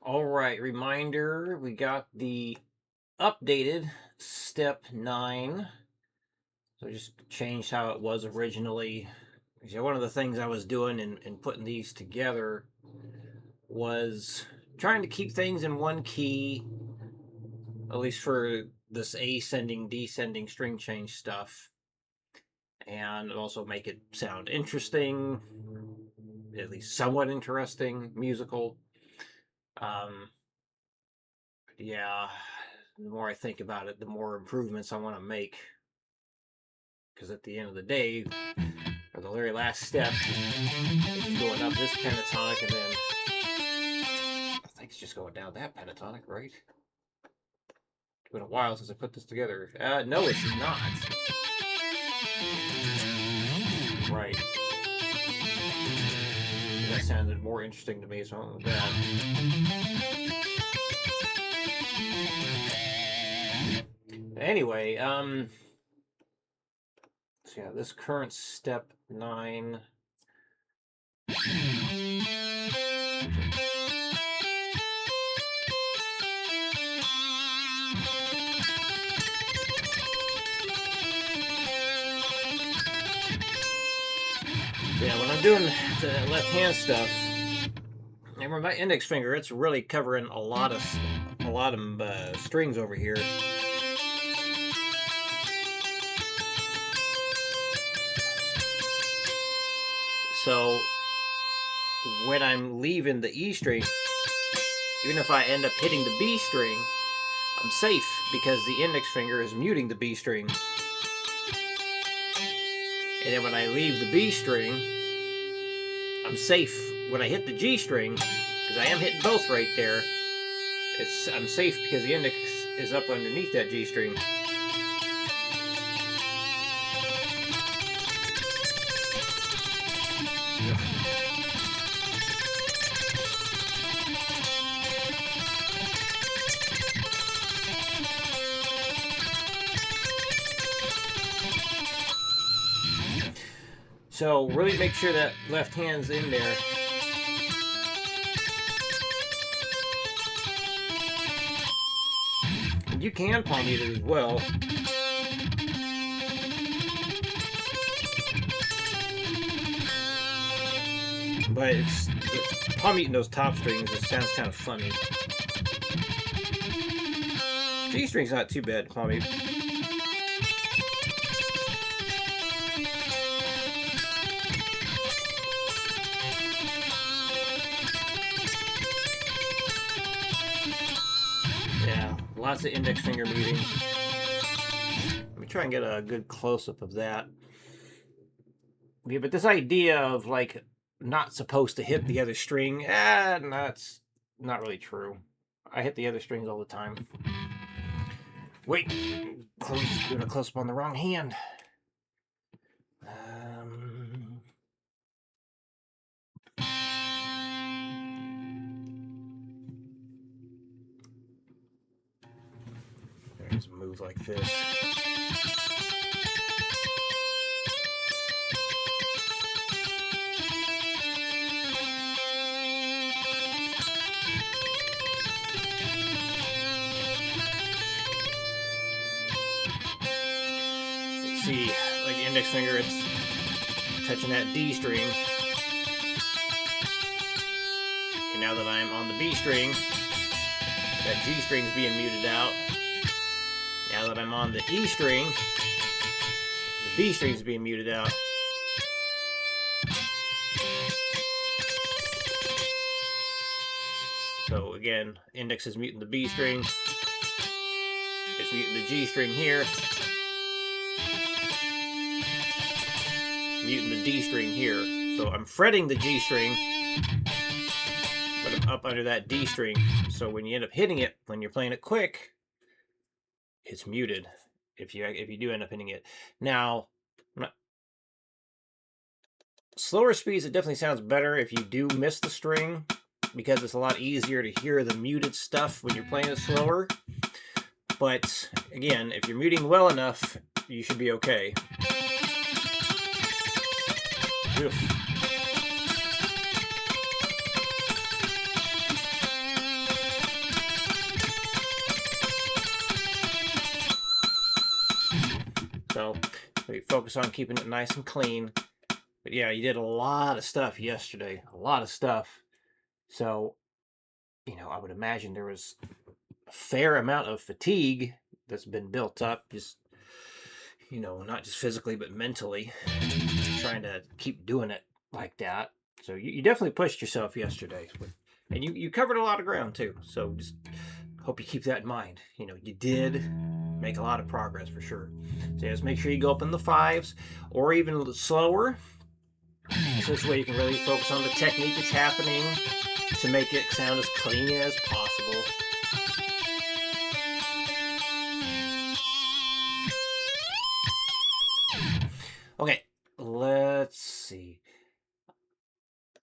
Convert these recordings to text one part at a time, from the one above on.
All right, reminder, we got the updated step 9. So just changed how it was originally. One of the things I was doing in putting these together was trying to keep things in one key, at least for this ascending, descending string change stuff, and also make it sound interesting, at least somewhat interesting, musical. Um, yeah, the more I think about it, the more improvements I want to make. Because at the end of the day, or the very last step, is going up this pentatonic, and then I think it's just going down that pentatonic, right? It's been a while since I put this together. No, it's not. Right. That sounded more interesting to me, so I went with that. Anyway, so yeah, this current step 9. Yeah, when I'm doing the left hand stuff, and with my index finger, it's really covering a lot of strings over here. So when I'm leaving the E string, even if I end up hitting the B string, I'm safe because the index finger is muting the B string. And then when I leave the B string, I'm safe when I hit the G string, because I am hitting both right there. I'm safe because the index is up underneath that G string. So really make sure that left hand's in there. You can palm mute it as well. But it's palm muting those top strings, it sounds kind of funny. G string's not too bad to palm mute. Yeah, lots of index finger muting. Let me try and get a good close-up of that. Yeah, but this idea of like not supposed to hit the other string, that's not really true. I hit the other strings all the time. Wait, doing a close-up on the wrong hand. There's a move like this. See, like the index finger, it's touching that D string. And now that I'm on the B string, that G string's being muted out. Now that I'm on the E string, the B string's being muted out. So again, index is muting the B string. It's muting the G string here. Muting the D string here. So I'm fretting the G string, but I'm up under that D string. So when you end up hitting it, when you're playing it quick, it's muted. If you do end up hitting it. Now, slower speeds, it definitely sounds better if you do miss the string, because it's a lot easier to hear the muted stuff when you're playing it slower. But again, if you're muting well enough, you should be okay. Beautiful. you focus on keeping it nice and clean. But yeah, you did a lot of stuff yesterday. A lot of stuff. So, I would imagine there was a fair amount of fatigue that's been built up, just, not just physically, but mentally, trying to keep doing it like that. So you definitely pushed yourself yesterday. And you covered a lot of ground too. So just hope you keep that in mind. You did make a lot of progress for sure. So just make sure you go up in the 5s or even a little slower. So this way you can really focus on the technique that's happening to make it sound as clean as possible. Okay, let's see.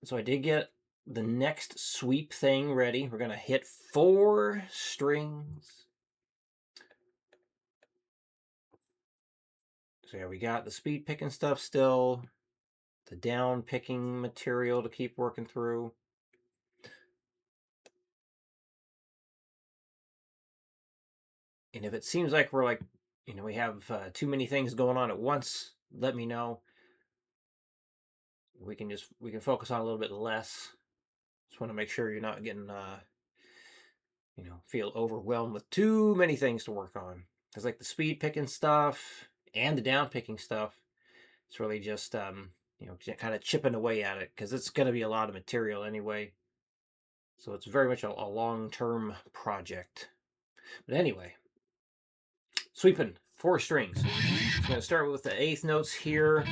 So I did get the next sweep thing ready. We're going to hit 4 strings. So yeah, we got the speed picking stuff still, the down picking material to keep working through. And if it seems like we're we have too many things going on at once, let me know. We can focus on a little bit less. Just want to make sure you're not getting feel overwhelmed with too many things to work on. Because like the speed picking stuff and the down picking stuff, it's really just kind of chipping away at it, because it's going to be a lot of material anyway. So it's very much a long-term project. But anyway, sweeping 4 strings. So I'm going to start with the 8th notes here.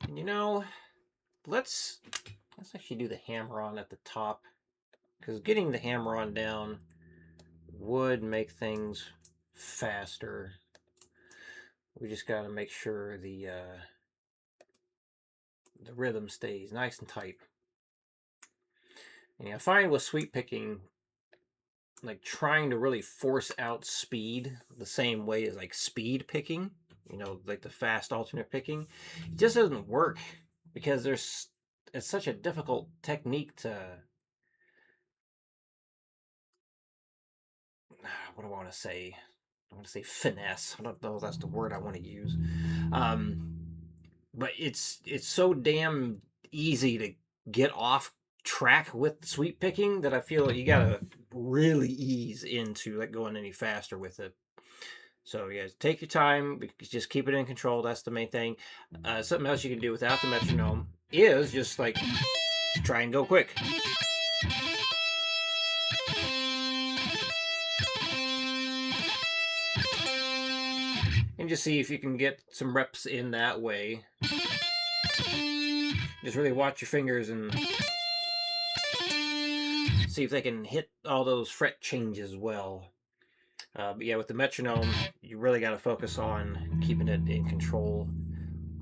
And let's actually do the hammer-on at the top, because getting the hammer-on down would make things faster. We just got to make sure the rhythm stays nice and tight. And I find with sweep picking, like trying to really force out speed the same way as like speed picking, like the fast alternate picking, it just doesn't work, because it's such a difficult technique to, what do I want to say? I want to say finesse. I don't know if that's the word I want to use. But it's so damn easy to get off track with sweep picking that I feel like you gotta really ease into going any faster with it. So yeah, take your time, just keep it in control. That's the main thing. Something else you can do without the metronome is just try and go quick. And just see if you can get some reps in that way. Just really watch your fingers and see if they can hit all those fret changes well. But yeah, with the metronome, you really got to focus on keeping it in control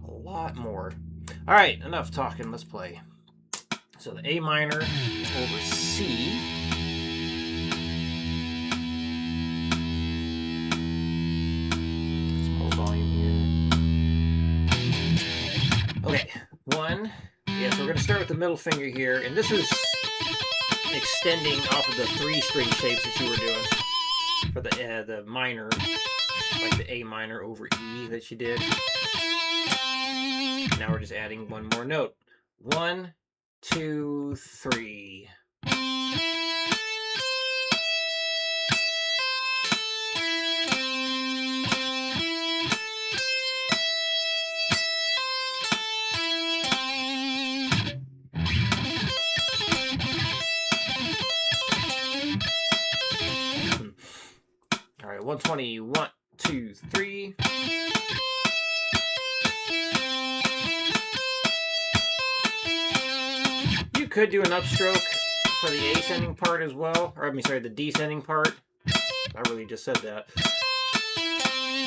a lot more. All right, enough talking. Let's play. So the A minor over C. Small volume here. Okay, 1. Yeah, so we're going to start with the middle finger here, and this is extending off of the 3-string shapes that you were doing for the minor, like the A minor over E that you did. Now we're just adding one more note. 1, 2, 3. All right, 120, 1, 2, 3. You could do an upstroke for the ascending part as well, or the descending part. I really just said that.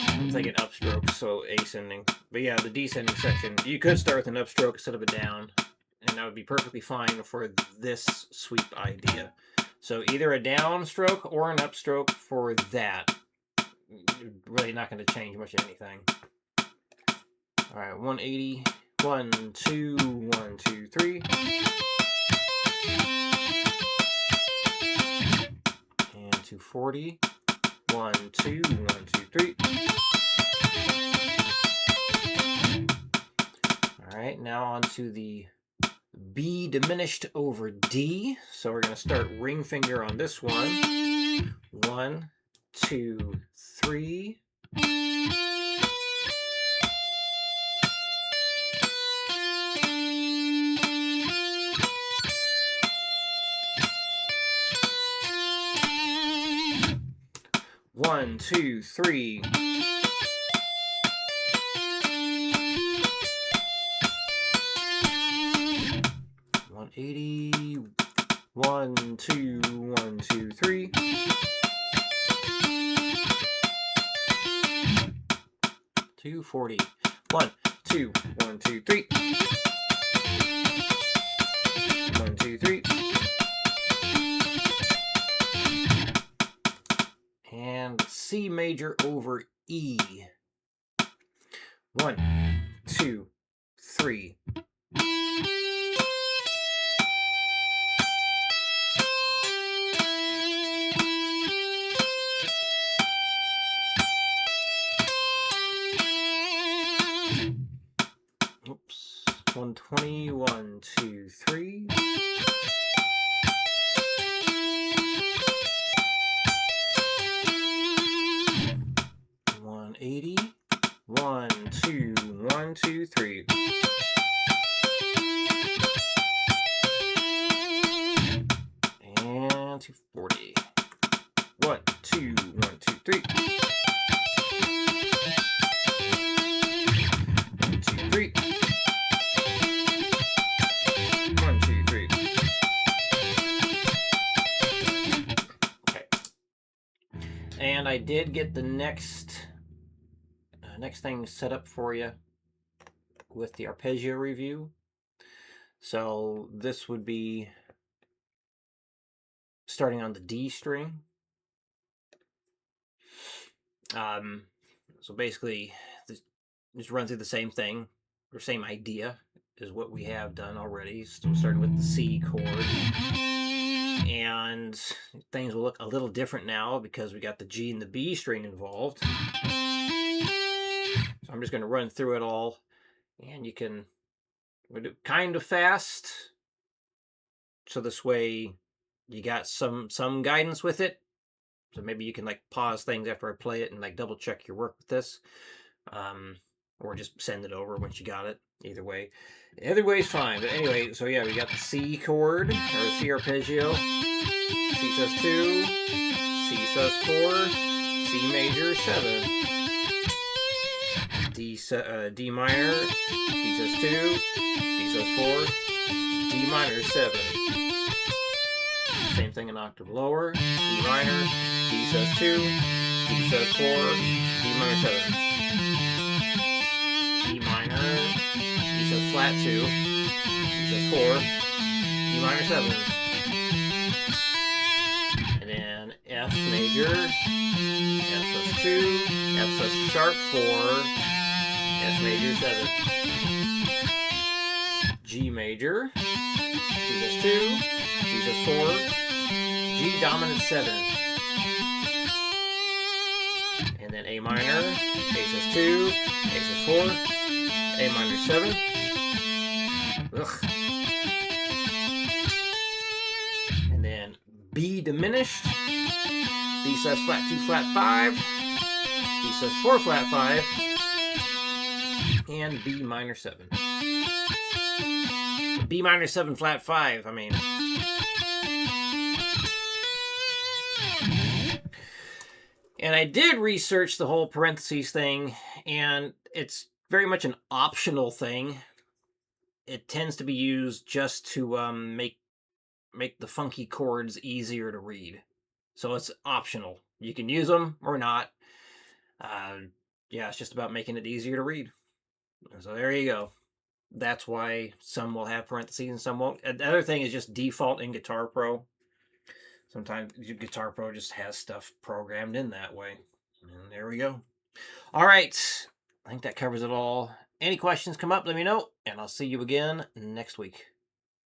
I'm thinking upstroke, so ascending. But yeah, the descending section, you could start with an upstroke instead of a down, and that would be perfectly fine for this sweep idea. So either a downstroke or an upstroke for that. You're really not going to change much of anything. All right, 180, 1, 2, 1, 2, 3. And 240. 1, 2, 1, 2, 3. All right, now on to the B diminished over D. So we're going to start ring finger on this one. 1, 2, 3. One, two, three. 180. 1, 2, 1, 2, 3. 240. 1, 2, 1, 2, 3. 1, 2, 3. And C major over E. 1, 2, 3. Oops. 120, 1, 2, 3. 180. 1, 2, 1, 2, 3. And 240. 1, 2, 1, 2, 3. 1, 2, 3. 1, 2, 3. Okay. And I did get the next thing set up for you with the arpeggio review. So this would be starting on the D string. So basically, just run through the same thing, or same idea as what we have done already. So starting with the C chord. And things will look a little different now because we got the G and the B string involved. So I'm just going to run through it all, and we'll do kind of fast. So this way you got some guidance with it. So maybe you can like pause things after I play it and like double check your work with this. Or just send it over once you got it. Either way. Either way is fine. But anyway, so yeah, we got the C chord, or C arpeggio. C sus 2, C sus 4, C major 7. D minor, D sus 2, D sus 4, D minor 7. Same thing an octave lower, D minor, D sus 2, D sus 4, D minor 7. E minor, D sus flat 2, D sus 4, D minor 7. And then F major, F sus 2, F sus sharp 4, F major 7. G major, G sus 2, G sus 4, G dominant 7. And then A minor, A sus 2, A sus 4, A minor 7. Ugh. And then B diminished, B sus flat 2 flat 5, B sus 4 flat 5, and B minor 7. B minor 7 flat 5, I mean. And I did research the whole parentheses thing, and it's very much an optional thing. It tends to be used just to make the funky chords easier to read. So it's optional. You can use them or not. Yeah, it's just about making it easier to read. So there you go. That's why some will have parentheses and some won't. The other thing is just default in Guitar Pro. Sometimes Guitar Pro just has stuff programmed in that way. And there we go. All right. I think that covers it all. Any questions come up, let me know, and I'll see you again next week.